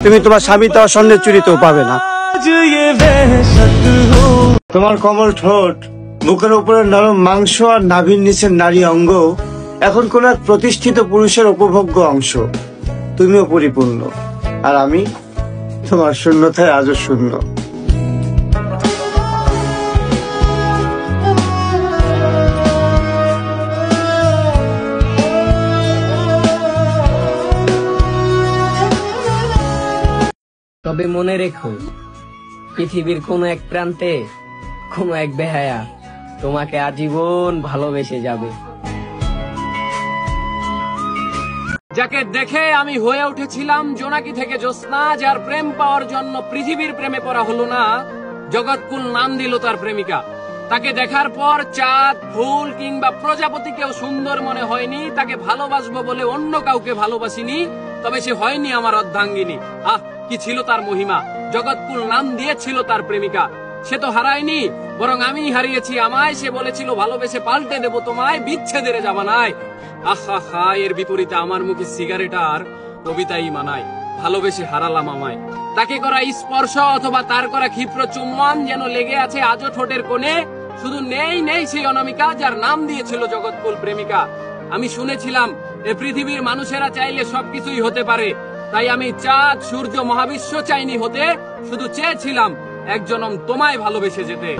তুমি তোমার স্বামী তো স্বর্ণের চুরিতেও পাবে না। তোমার কোমল ঠোঁট, মুখের উপরে নরম মাংস আর নাভির নিচের নারী অঙ্গ এখন কোন এক প্রতিষ্ঠিত পুরুষের উপভোগ্য অংশ। তুমিও পরিপূর্ণ, আর আমি তোমার শূন্যতায় আজও শূন্য। তবে মনে রেখো, পৃথিবীর কোনো এক প্রান্তে কোনো এক বেহায়া তোমাকে আজীবন ভালোবেসে যাবে। যাকে দেখে আমি হয়ে উঠেছিলাম জোনাকি থেকে জ্যোৎস্না, যার প্রেম পাওয়ার জন্য পৃথিবীর প্রেমে পড়া হলো না, জগৎকুল নাম দিল তার প্রেমিকা। তাকে দেখার পর চাঁদ, ফুল কিংবা প্রজাপতিকেও সুন্দর মনে হয়নি। তাকে ভালোবাসবো বলে অন্য কাউকে ভালোবাসিনি, তবে সে হয়নি আমার অর্ধাঙ্গিনী। আহ, কি ছিল তার মহিমা! জগৎকুল নাম দিয়েছিল তার প্রেমিকা। সে তো হারায়নি, বরং আমি হারিয়েছি আমায়। সে বলেছিল ভালোবেসে পাল্টে দেব তোমায়, বিচ্ছেদের জামানায়। আহা হা, এর বিপরীতে আমার মুখে সিগারেট আর কবিতাই মানায়। ভালোবেসে হারালাম আমায়। তাকে করা স্পর্শ অথবা তার করা ক্ষিপ্র চুম্বন যেন লেগে আছে আজও ঠোঁটের কোণে। শুধু নেই নেই সেই অনামিকা, যার নাম দিয়েছিল জগৎকুল প্রেমিকা। আমি শুনেছিলাম এ পৃথিবীর মানুষেরা চাইলে সবকিছুই হতে পারে, তাই আমি চাঁদ, সূর্য, মহাবিশ্ব চাইনি হতে, শুধু চেয়েছিলাম এক জনম তোমায় ভালোবেসে যেতে।